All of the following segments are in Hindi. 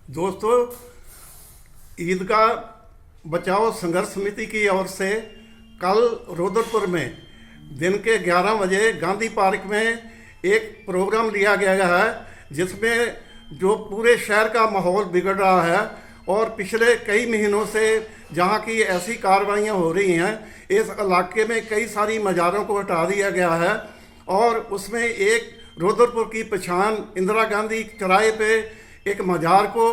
दोस्तों, ईदगाह बचाओ संघर्ष समिति की ओर से कल रुद्रपुर में दिन के 11 बजे गांधी पार्क में एक प्रोग्राम लिया गया है, जिसमें जो पूरे शहर का माहौल बिगड़ रहा है और पिछले कई महीनों से जहां की ऐसी कार्रवाइयां हो रही हैं, इस इलाके में कई सारी मज़ारों को हटा दिया गया है। और उसमें एक रुद्रपुर की पहचान इंदिरा गांधी चौराहे पे एक मज़ार को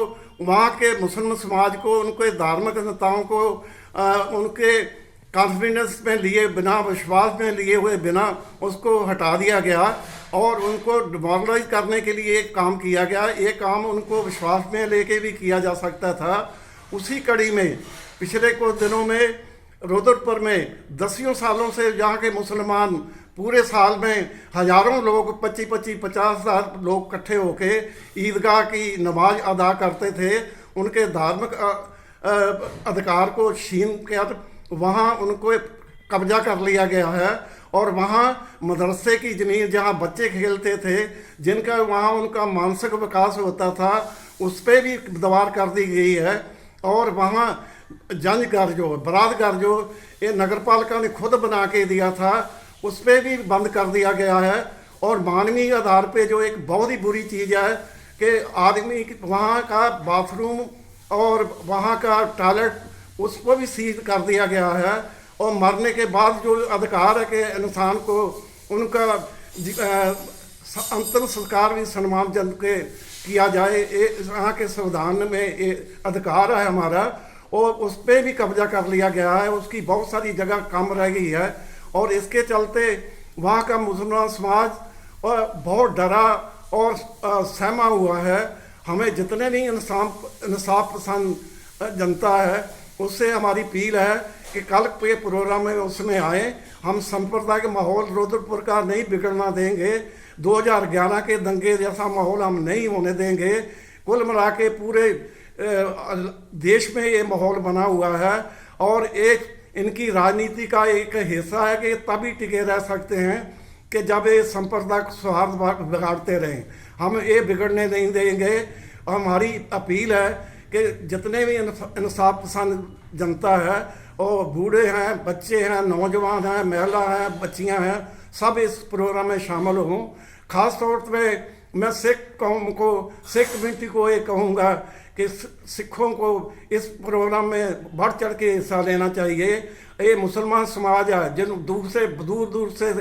वहाँ के मुसलमान समाज को, उनके धार्मिक नेताओं को उनके कॉन्फिडेंस में लिए बिना, विश्वास में लिए हुए बिना उसको हटा दिया गया और उनको डिमोरलाइज करने के लिए एक काम किया गया। ये काम उनको विश्वास में लेके भी किया जा सकता था। उसी कड़ी में पिछले कुछ दिनों में रुद्रपुर में 10 सालों से यहाँ के मुसलमान पूरे साल में हज़ारों लोग 25-50 लोग इकट्ठे होके ईदगाह की नमाज अदा करते थे। उनके धार्मिक अधिकार को छीन कर वहाँ उनको कब्जा कर लिया गया है और वहाँ मदरसे की ज़मीन जहाँ बच्चे खेलते थे, जिनका वहाँ उनका मानसिक विकास होता था, उस पर भी दीवार कर दी गई है। और वहाँ जंज घर जो बरात घर जो ये नगर पालिका ने खुद बना के दिया था, उस पर भी बंद कर दिया गया है। और मानवीय आधार पे जो एक बहुत ही बुरी चीज़ है कि आदमी वहाँ का बाथरूम और वहाँ का टॉयलेट उसको भी सीज कर दिया गया है। और मरने के बाद जो अधिकार है कि इंसान को उनका अंतिम संस्कार भी सम्मानजनक के किया जाए, ये यहाँ के संविधान में ये अधिकार है हमारा, और उस पर भी कब्जा कर लिया गया है। उसकी बहुत सारी जगह कम रह गई है और इसके चलते वहाँ का मुसलमान समाज बहुत डरा और सहमा हुआ है। हमें जितने भी इंसाफ पसंद जनता है, उससे हमारी अपील है कि कल के प्रोग्राम में उसमें आए। हम संप्रदाय के माहौल रुद्रपुर का नहीं बिगड़ना देंगे। 2011 के दंगे जैसा माहौल हम नहीं होने देंगे। कुल मिला के पूरे देश में ये माहौल बना हुआ है और एक इनकी राजनीति का एक हिस्सा है कि तभी टिके रह सकते हैं कि जब ये सांप्रदायिक सौहार्द बिगाड़ते रहें। हम ये बिगड़ने नहीं देंगे। हमारी अपील है कि जितने भी इंसाफ पसंद जनता है, और बूढ़े हैं, बच्चे हैं, नौजवान हैं, महिला हैं, बच्चियां हैं, सब इस प्रोग्राम में शामिल हों। ख़ास तौर पे मैं सिख कौम को, सिख कम्यूनिटी को ये कहूँगा कि सिखों को इस प्रोग्राम में बढ़ चढ़ के हिस्सा लेना चाहिए। ये मुसलमान समाज है जिन दूर दूर से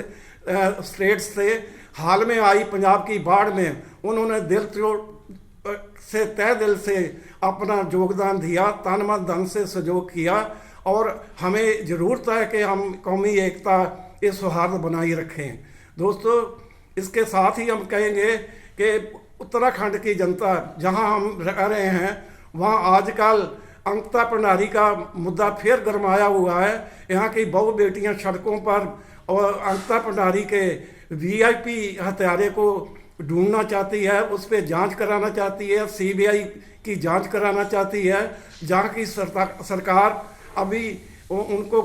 स्टेट्स से हाल में आई पंजाब की बाढ़ में उन्होंने दिल से तय दिल से अपना योगदान दिया, तन मन धन से सहयोग किया। और हमें ज़रूरत है कि हम कौमी एकता, ये सौहार्द बनाए रखें। दोस्तों, इसके साथ ही हम कहेंगे कि उत्तराखंड की जनता जहां हम रह रहे हैं, वहां आजकल अंकिता भंडारी का मुद्दा फिर गरमाया हुआ है। यहाँ की बहु बेटियां सड़कों पर और अंकिता भंडारी के VIP हत्यारे को ढूंढना चाहती है, उस पर जांच कराना चाहती है, CBI की जांच कराना चाहती है। जहाँ की सरकार अभी उनको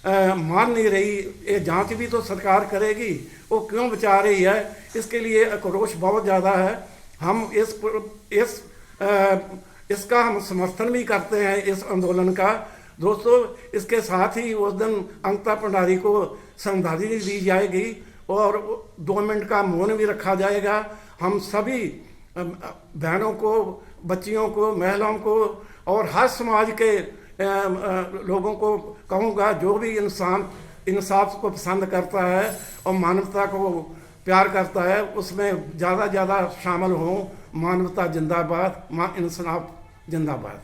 मान नहीं रही। ये जांच भी तो सरकार करेगी, वो क्यों बचा रही है? इसके लिए आक्रोश बहुत ज़्यादा है। हम इसका हम समर्थन भी करते हैं, इस आंदोलन का। दोस्तों, इसके साथ ही उस दिन अंकिता भंडारी को श्रद्धांजलि दी जाएगी और 2 मिनट का मौन भी रखा जाएगा। हम सभी बहनों को, बच्चियों को, महिलाओं को और हर समाज के लोगों को कहूँगा, जो भी इंसान इंसाफ को पसंद करता है और मानवता को प्यार करता है, उसमें ज़्यादा शामिल हों। मानवता जिंदाबाद, इंसाफ जिंदाबाद।